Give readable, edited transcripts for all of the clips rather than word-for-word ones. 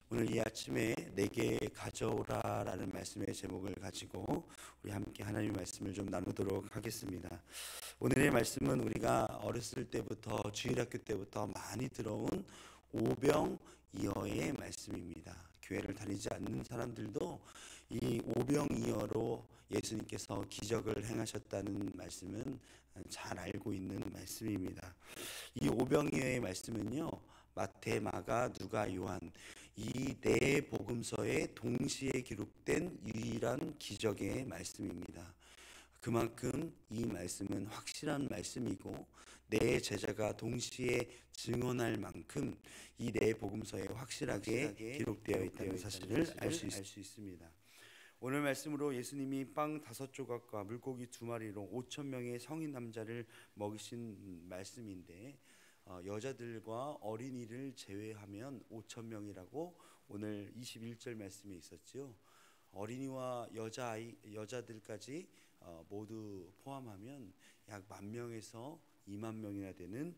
오늘 이 아침에 내게 가져오라라는 말씀의 제목을 가지고 우리 함께 하나님의 말씀을 좀 나누도록 하겠습니다. 오늘의 말씀은 우리가 어렸을 때부터 주일학교 때부터 많이 들어온 오병이어의 말씀입니다. 교회를 다니지 않는 사람들도 이 오병이어로 예수님께서 기적을 행하셨다는 말씀은 잘 알고 있는 말씀입니다. 이 오병이어의 말씀은요, 마태, 마가, 누가, 요한 이 네 복음서에 동시에 기록된 유일한 기적의 말씀입니다. 그만큼 이 말씀은 확실한 말씀이고 네 제자가 동시에 증언할 만큼 이 네 복음서에 확실하게 기록되어 있다는 사실을 알 수 있습니다. 오늘 말씀으로 예수님이 빵 5조각과 물고기 2마리로 5,000명의 성인 남자를 먹이신 말씀인데 여자들과 어린이를 제외하면 5,000명이라고 오늘 21절 말씀에 있었죠. 어린이와 여자들까지 모두 포함하면 약 10,000명에서 20,000명이나 되는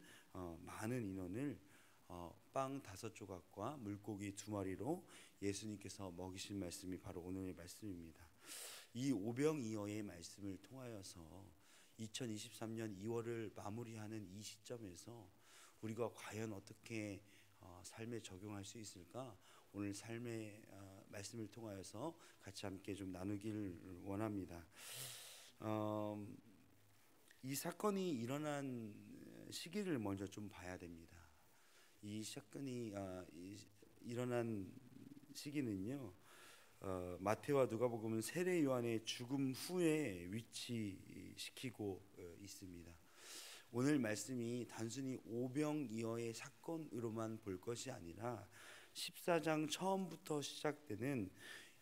많은 인원을 빵 5조각과 물고기 2마리로 예수님께서 먹이신 말씀이 바로 오늘의 말씀입니다. 이 오병이어의 말씀을 통하여서 2023년 2월을 마무리하는 이 시점에서 우리가 과연 어떻게 삶에 적용할 수 있을까? 오늘 삶의 말씀을 통하여서 같이 함께 좀 나누길 원합니다. 이 사건이 일어난 시기를 먼저 좀 봐야 됩니다. 이 사건이 일어난 시기는요, 마태와 누가복음은 세례 요한의 죽음 후에 위치시키고 있습니다. 오늘 말씀이 단순히 오병이어의 사건으로만 볼 것이 아니라 14장 처음부터 시작되는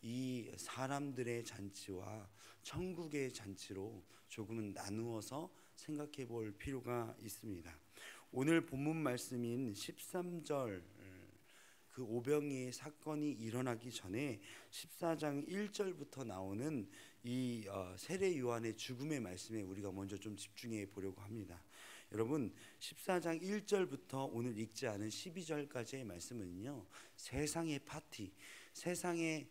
이 사람들의 잔치와 천국의 잔치로 조금은 나누어서 생각해 볼 필요가 있습니다. 오늘 본문 말씀인 13절 그 오병이의 사건이 일어나기 전에 14장 1절부터 나오는 이 세례 요한의 죽음의 말씀에 우리가 먼저 좀 집중해 보려고 합니다. 여러분, 14장 1절부터 오늘 읽지 않은 12절까지의 말씀은요, 세상의 파티, 세상의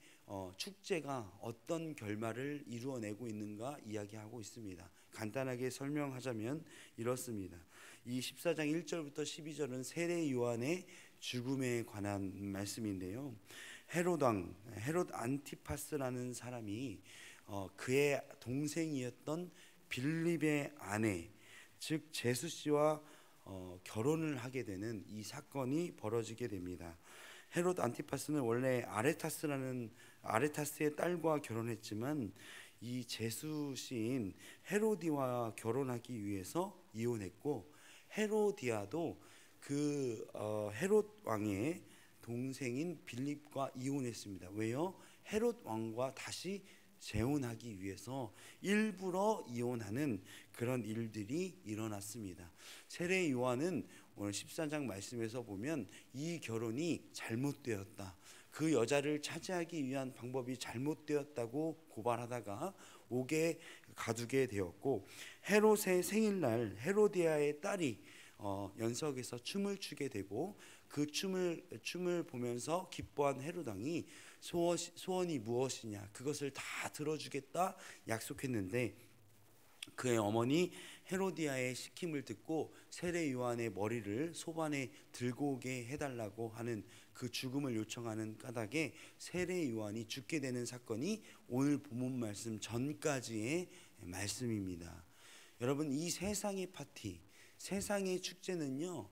축제가 어떤 결말을 이루어내고 있는가 이야기하고 있습니다. 간단하게 설명하자면 이렇습니다. 이 14장 1절부터 12절은 세례 요한의 죽음에 관한 말씀인데요, 헤롯 안티파스라는 사람이 그의 동생이었던 빌립의 아내, 즉 제수 씨와 결혼을 하게 되는 이 사건이 벌어지게 됩니다. 헤롯 안티파스는 원래 아레타스의 딸과 결혼했지만 이 제수 씨인 헤로디와 결혼하기 위해서 이혼했고, 헤로디아도 그 헤롯 왕의 동생인 빌립과 이혼했습니다. 왜요? 헤롯 왕과 다시 재혼하기 위해서 일부러 이혼하는 그런 일들이 일어났습니다. 세례 요한은 오늘 14장 말씀에서 보면 이 결혼이 잘못되었다, 그 여자를 차지하기 위한 방법이 잘못되었다고 고발하다가 옥에 가두게 되었고, 헤롯의 생일날 헤로디아의 딸이 연석에서 춤을 추게 되고, 그 춤을 보면서 기뻐한 헤롯 왕이 소원이 무엇이냐, 그것을 다 들어주겠다 약속했는데, 그의 어머니 헤로디아의 시킴을 듣고 세례 요한의 머리를 소반에 들고 오게 해달라고 하는 그 죽음을 요청하는 까닭에 세례 요한이 죽게 되는 사건이 오늘 본문 말씀 전까지의 말씀입니다. 여러분, 이 세상의 파티, 세상의 축제는요,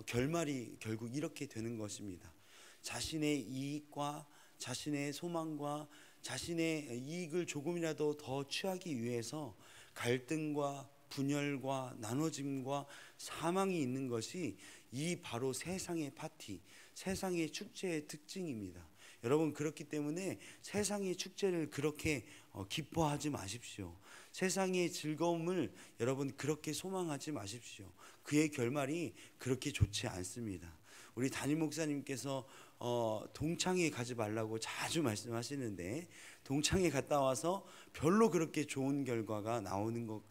결말이 결국 이렇게 되는 것입니다. 자신의 이익과 자신의 소망과 자신의 이익을 조금이라도 더 취하기 위해서 갈등과 분열과 나눠짐과 사망이 있는 것이 이 바로 세상의 파티, 세상의 축제의 특징입니다. 여러분, 그렇기 때문에 세상의 축제를 그렇게 기뻐하지 마십시오. 세상의 즐거움을 여러분 그렇게 소망하지 마십시오. 그의 결말이 그렇게 좋지 않습니다. 우리 담임 목사님께서 동창회 가지 말라고 자주 말씀하시는데, 동창회 갔다 와서 별로 그렇게 좋은 결과가 나오는 걸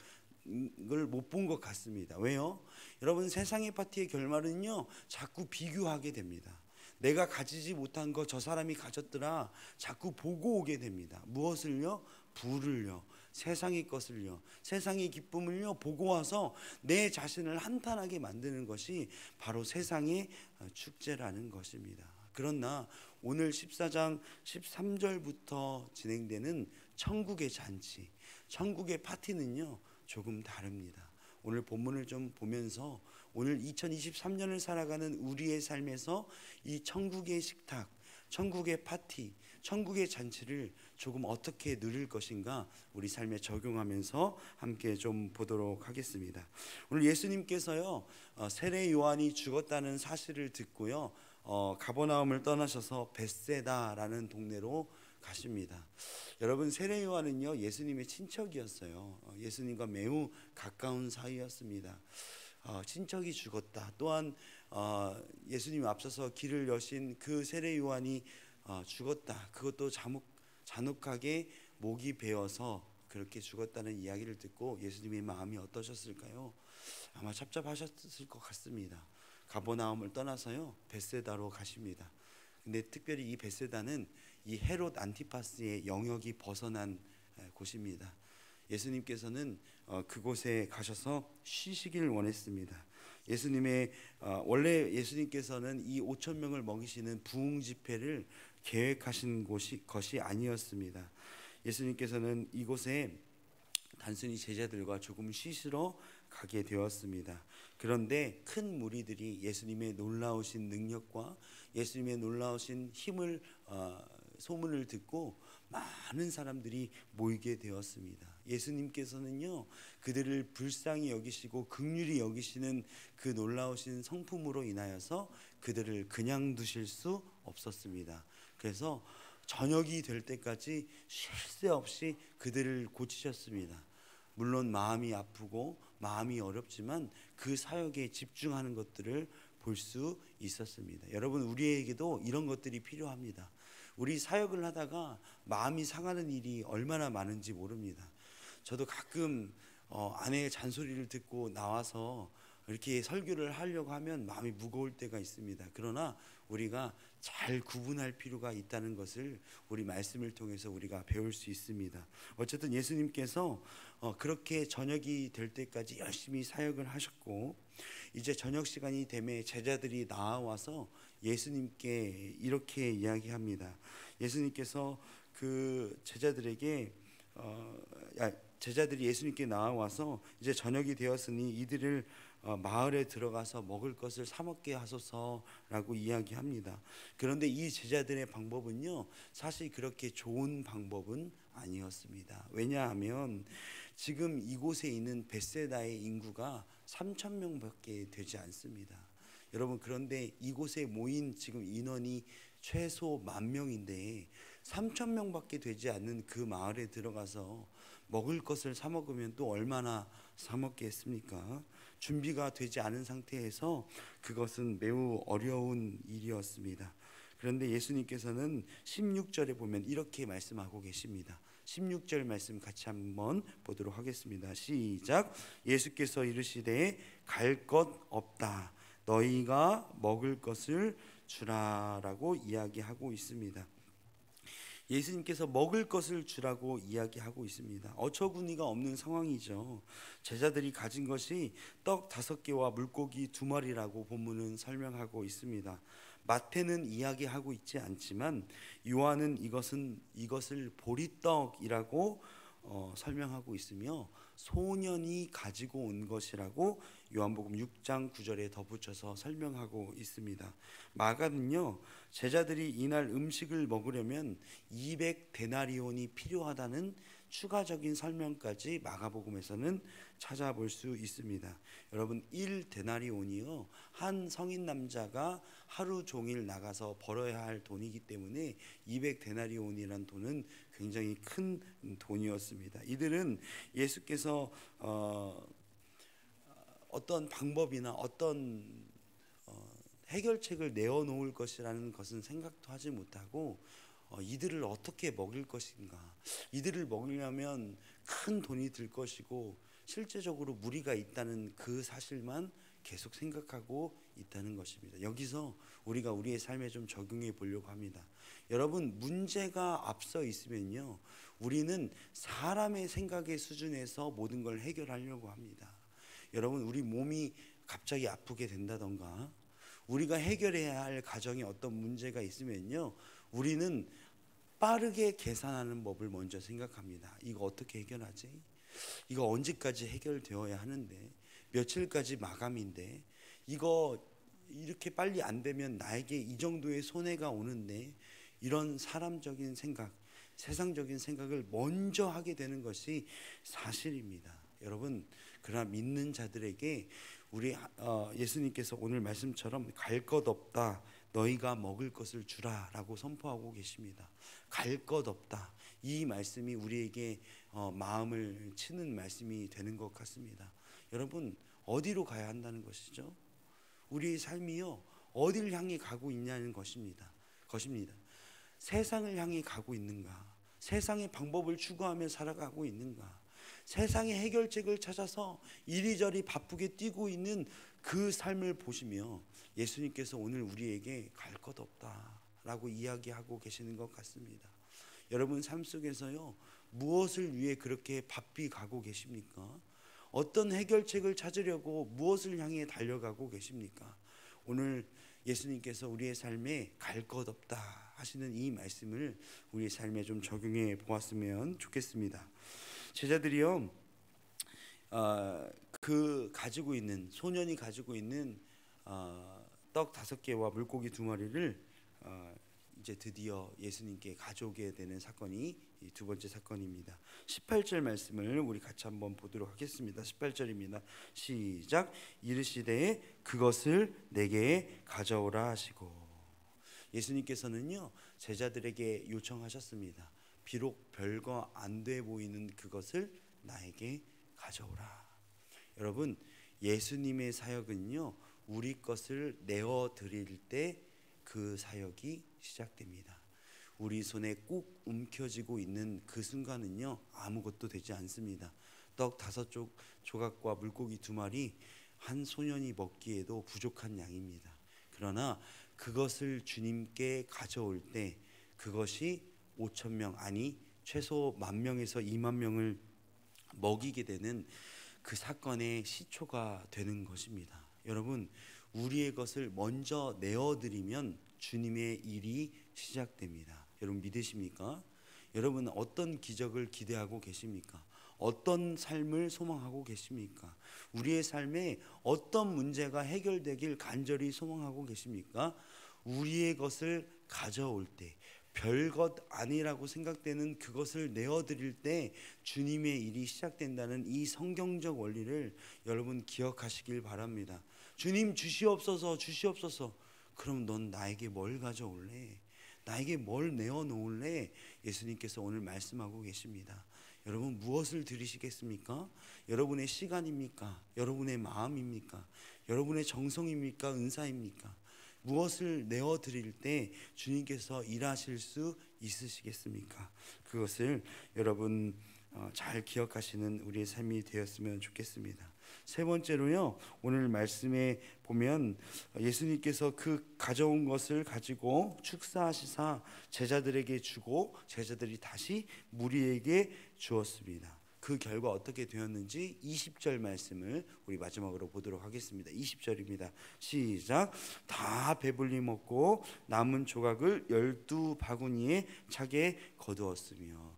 못 본 것 같습니다. 왜요? 여러분, 세상의 파티의 결말은요, 자꾸 비교하게 됩니다. 내가 가지지 못한 거 저 사람이 가졌더라 자꾸 보고 오게 됩니다. 무엇을요? 부를요, 세상의 것을요, 세상의 기쁨을요 보고 와서 내 자신을 한탄하게 만드는 것이 바로 세상의 축제라는 것입니다. 그러나 오늘 14장 13절부터 진행되는 천국의 잔치, 천국의 파티는요 조금 다릅니다. 오늘 본문을 좀 보면서 오늘 2023년을 살아가는 우리의 삶에서 이 천국의 식탁, 천국의 파티, 천국의 잔치를 조금 어떻게 누릴 것인가 우리 삶에 적용하면서 함께 좀 보도록 하겠습니다. 오늘 예수님께서요 세례 요한이 죽었다는 사실을 듣고요 가버나움을 떠나셔서 벳세다라는 동네로 가십니다. 여러분, 세례 요한은요 예수님의 친척이었어요. 예수님과 매우 가까운 사이였습니다. 친척이 죽었다. 또한 예수님 앞서서 길을 여신 그 세례 요한이 죽었다. 그것도 잔혹하게 목이 베어서 그렇게 죽었다는 이야기를 듣고 예수님의 마음이 어떠셨을까요? 아마 찹찹하셨을 것 같습니다. 가버나움을 떠나서요 벳세다로 가십니다. 근데 특별히 이 벳세다는 이 헤롯 안티파스의 영역이 벗어난 곳입니다. 예수님께서는 그곳에 가셔서 쉬시기를 원했습니다. 원래 예수님께서는 이 5천 명을 먹이시는 부흥 집회를 계획하신 것이 아니었습니다. 예수님께서는 이곳에 단순히 제자들과 조금 쉬시러 가게 되었습니다. 그런데 큰 무리들이 예수님의 놀라우신 능력과 예수님의 놀라우신 힘을 소문을 듣고 많은 사람들이 모이게 되었습니다. 예수님께서는요 그들을 불쌍히 여기시고 긍휼히 여기시는 그 놀라우신 성품으로 인하여서 그들을 그냥 두실 수 없었습니다. 그래서 저녁이 될 때까지 쉴 새 없이 그들을 고치셨습니다. 물론 마음이 아프고 마음이 어렵지만 그 사역에 집중하는 것들을 볼 수 있었습니다. 여러분, 우리에게도 이런 것들이 필요합니다. 우리 사역을 하다가 마음이 상하는 일이 얼마나 많은지 모릅니다. 저도 가끔 아내의 잔소리를 듣고 나와서 이렇게 설교를 하려고 하면 마음이 무거울 때가 있습니다. 그러나 우리가 잘 구분할 필요가 있다는 것을 우리 말씀을 통해서 우리가 배울 수 있습니다. 어쨌든 예수님께서 그렇게 저녁이 될 때까지 열심히 사역을 하셨고, 이제 저녁 시간이 되매 제자들이 나와서 예수님께 이렇게 이야기합니다. 예수님께서 그 제자들에게 제자들이 예수님께 나와서 이제 저녁이 되었으니 이들을 마을에 들어가서 먹을 것을 사 먹게 하소서라고 이야기합니다. 그런데 이 제자들의 방법은요 사실 그렇게 좋은 방법은 아니었습니다. 왜냐하면 지금 이곳에 있는 벳세다의 인구가 3천 명밖에 되지 않습니다. 여러분, 그런데 이곳에 모인 지금 인원이 최소 10,000명인데 3천 명밖에 되지 않는 그 마을에 들어가서 먹을 것을 사 먹으면 또 얼마나 사 먹겠습니까? 준비가 되지 않은 상태에서 그것은 매우 어려운 일이었습니다. 그런데 예수님께서는 16절에 보면 이렇게 말씀하고 계십니다. 16절 말씀 같이 한번 보도록 하겠습니다. 시작. 예수께서 이르시되 갈 것 없다. 너희가 먹을 것을 주라라고 이야기하고 있습니다. 예수님께서 먹을 것을 주라고 이야기하고 있습니다. 어처구니가 없는 상황이죠. 제자들이 가진 것이 떡 5개와 물고기 2마리라고 본문은 설명하고 있습니다. 마태는 이야기하고 있지 않지만 요한은 이것을 보리떡이라고 설명하고 있으며 소년이 가지고 온 것이라고 요한복음 6장 9절에 덧붙여서 설명하고 있습니다. 마가는요 제자들이 이날 음식을 먹으려면 200데나리온이 필요하다는 추가적인 설명까지 마가복음에서는 찾아볼 수 있습니다. 여러분, 1데나리온이요 한 성인 남자가 하루 종일 나가서 벌어야 할 돈이기 때문에 200데나리온이라는 돈은 굉장히 큰 돈이었습니다. 이들은 예수께서 어떤 방법이나 어떤 해결책을 내어놓을 것이라는 것은 생각도 하지 못하고 이들을 어떻게 먹일 것인가, 이들을 먹이려면 큰 돈이 들 것이고 실제적으로 무리가 있다는 그 사실만 계속 생각하고 있다는 것입니다. 여기서 우리가 우리의 삶에 좀 적용해 보려고 합니다. 여러분, 문제가 앞서 있으면요, 우리는 사람의 생각의 수준에서 모든 걸 해결하려고 합니다. 여러분, 우리 몸이 갑자기 아프게 된다던가 우리가 해결해야 할 가정에 어떤 문제가 있으면요, 우리는 빠르게 계산하는 법을 먼저 생각합니다. 이거 어떻게 해결하지? 이거 언제까지 해결되어야 하는데, 며칠까지 마감인데, 이거 이렇게 빨리 안 되면 나에게 이 정도의 손해가 오는데, 이런 사람적인 생각, 세상적인 생각을 먼저 하게 되는 것이 사실입니다. 여러분, 그러나 믿는 자들에게 우리 예수님께서 오늘 말씀처럼 갈 것 없다, 너희가 먹을 것을 주라 라고 선포하고 계십니다. 갈 것 없다, 이 말씀이 우리에게 마음을 치는 말씀이 되는 것 같습니다. 여러분, 어디로 가야 한다는 것이죠? 우리의 삶이요, 어디를 향해 가고 있냐는 것입니다. 세상을 향해 가고 있는가? 세상의 방법을 추구하며 살아가고 있는가? 세상의 해결책을 찾아서 이리저리 바쁘게 뛰고 있는 그 삶을 보시며 예수님께서 오늘 우리에게 갈 것 없다라고 이야기하고 계시는 것 같습니다. 여러분 삶 속에서요, 무엇을 위해 그렇게 바삐 가고 계십니까? 어떤 해결책을 찾으려고 무엇을 향해 달려가고 계십니까? 오늘 예수님께서 우리의 삶에 갈 것 없다 하시는 이 말씀을 우리의 삶에 좀 적용해 보았으면 좋겠습니다. 제자들이요, 그 가지고 있는, 소년이 가지고 있는 떡 5개와 물고기 2마리를 이제 드디어 예수님께 가져오게 되는 사건이 이 두 번째 사건입니다. 18절 말씀을 우리 같이 한번 보도록 하겠습니다. 18절입니다. 시작. 이르시되 그것을 내게 가져오라 하시고. 예수님께서는요, 제자들에게 요청하셨습니다. 비록 별거 안 돼 보이는 그것을 나에게 가져오라. 여러분, 예수님의 사역은요, 우리 것을 내어 드릴 때 그 사역이 시작됩니다. 우리 손에 꾹 움켜쥐고 있는 그 순간은요, 아무것도 되지 않습니다. 떡 5조각과 물고기 2마리, 한 소년이 먹기에도 부족한 양입니다. 그러나 그것을 주님께 가져올 때 그것이 5,000명, 아니 최소 10,000명에서 20,000명을 먹이게 되는 그 사건의 시초가 되는 것입니다. 여러분, 우리의 것을 먼저 내어드리면 주님의 일이 시작됩니다. 여러분 믿으십니까? 여러분 어떤 기적을 기대하고 계십니까? 어떤 삶을 소망하고 계십니까? 우리의 삶에 어떤 문제가 해결되길 간절히 소망하고 계십니까? 우리의 것을 가져올 때, 별것 아니라고 생각되는 그것을 내어드릴 때 주님의 일이 시작된다는 이 성경적 원리를 여러분 기억하시길 바랍니다. 주님 주시옵소서, 주시옵소서. 그럼 넌 나에게 뭘 가져올래? 나에게 뭘 내어놓을래? 예수님께서 오늘 말씀하고 계십니다. 여러분 무엇을 드리시겠습니까? 여러분의 시간입니까? 여러분의 마음입니까? 여러분의 정성입니까? 은사입니까? 무엇을 내어드릴 때 주님께서 일하실 수 있으시겠습니까? 그것을 여러분 잘 기억하시는 우리의 삶이 되었으면 좋겠습니다. 세 번째로요, 오늘 말씀에 보면 예수님께서 그 가져온 것을 가지고 축사하시사 제자들에게 주고 제자들이 다시 무리에게 주었습니다. 그 결과 어떻게 되었는지 20절 말씀을 우리 마지막으로 보도록 하겠습니다. 20절입니다. 시작. 다 배불리 먹고 남은 조각을 12바구니에 차게 거두었으며.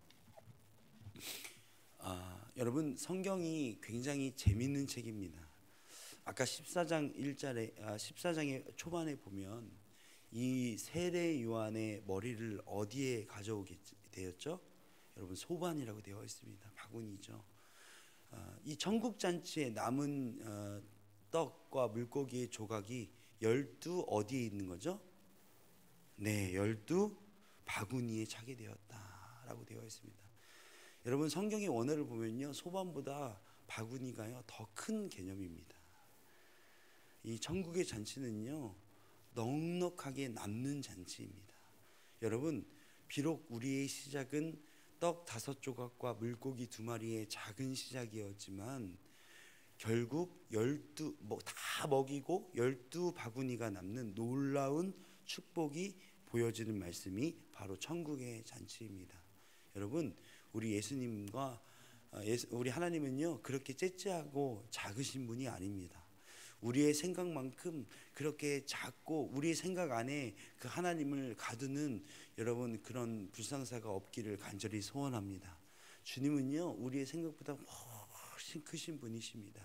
여러분 성경이 굉장히 재밌는 책입니다. 아까 14장의 초반에 보면 이 세례 요한의 머리를 어디에 가져오게 되었죠? 여러분 소반이라고 되어 있습니다. 바구니죠. 이 천국잔치에 남은 떡과 물고기의 조각이 12 어디에 있는 거죠? 네, 12 바구니에 차게 되었다라고 되어 있습니다. 여러분 성경의 원어를 보면요, 소반보다 바구니가요 더 큰 개념입니다. 이 천국의 잔치는요 넉넉하게 남는 잔치입니다. 여러분 비록 우리의 시작은 떡 5조각과 물고기 2마리의 작은 시작이었지만 결국 12다 먹이고 12바구니가 남는 놀라운 축복이 보여지는 말씀이 바로 천국의 잔치입니다. 여러분, 우리 예수님과 우리 하나님은요 그렇게 째째하고 작으신 분이 아닙니다. 우리의 생각만큼 그렇게 작고 우리의 생각 안에 그 하나님을 가두는 여러분 그런 불상사가 없기를 간절히 소원합니다. 주님은요 우리의 생각보다 훨씬 크신 분이십니다.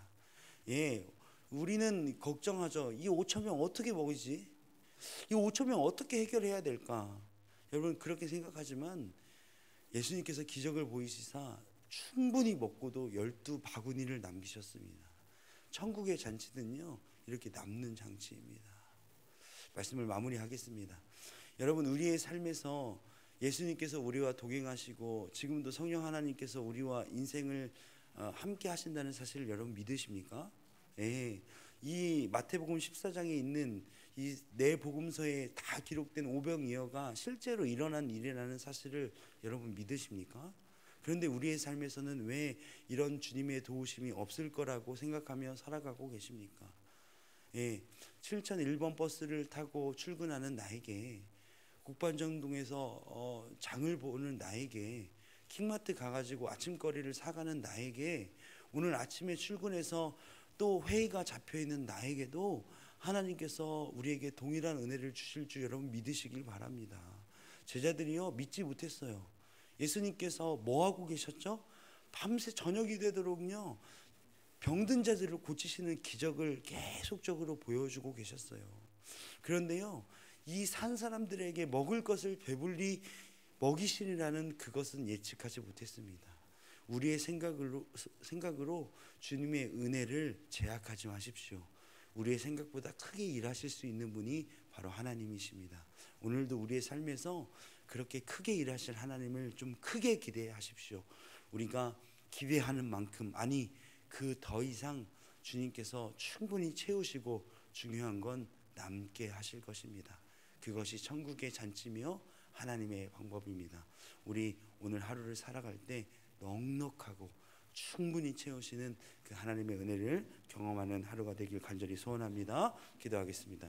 예, 우리는 걱정하죠. 이 5천 명 어떻게 먹이지? 이 5천 명 어떻게 해결해야 될까? 여러분 그렇게 생각하지만 예수님께서 기적을 보이시사 충분히 먹고도 12바구니를 남기셨습니다. 천국의 잔치는요 이렇게 남는 잔치입니다. 말씀을 마무리하겠습니다. 여러분 우리의 삶에서 예수님께서 우리와 동행하시고 지금도 성령 하나님께서 우리와 인생을 함께 하신다는 사실을 여러분 믿으십니까? 예, 이 마태복음 14장에 있는 이 네 복음서에 다 기록된 오병이어가 실제로 일어난 일이라는 사실을 여러분 믿으십니까? 그런데 우리의 삶에서는 왜 이런 주님의 도우심이 없을 거라고 생각하며 살아가고 계십니까? 예, 7001번 버스를 타고 출근하는 나에게, 국반정동에서 장을 보는 나에게, 킹마트 가가지고 아침거리를 사가는 나에게, 오늘 아침에 출근해서 또 회의가 잡혀있는 나에게도 하나님께서 우리에게 동일한 은혜를 주실 줄 여러분 믿으시길 바랍니다. 제자들이요 믿지 못했어요. 예수님께서 뭐하고 계셨죠? 밤새 저녁이 되도록요 병든 자들을 고치시는 기적을 계속적으로 보여주고 계셨어요. 그런데요 이 산 사람들에게 먹을 것을 배불리 먹이시리라는 그것은 예측하지 못했습니다. 우리의 생각으로 주님의 은혜를 제약하지 마십시오. 우리의 생각보다 크게 일하실 수 있는 분이 바로 하나님이십니다. 오늘도 우리의 삶에서 그렇게 크게 일하실 하나님을 좀 크게 기대하십시오. 우리가 기대하는 만큼, 아니 그 더 이상 주님께서 충분히 채우시고 중요한 건 남게 하실 것입니다. 그것이 천국의 잔치며 하나님의 방법입니다. 우리 오늘 하루를 살아갈 때 넉넉하고 충분히 채우시는 그 하나님의 은혜를 경험하는 하루가 되길 간절히 소원합니다. 기도하겠습니다.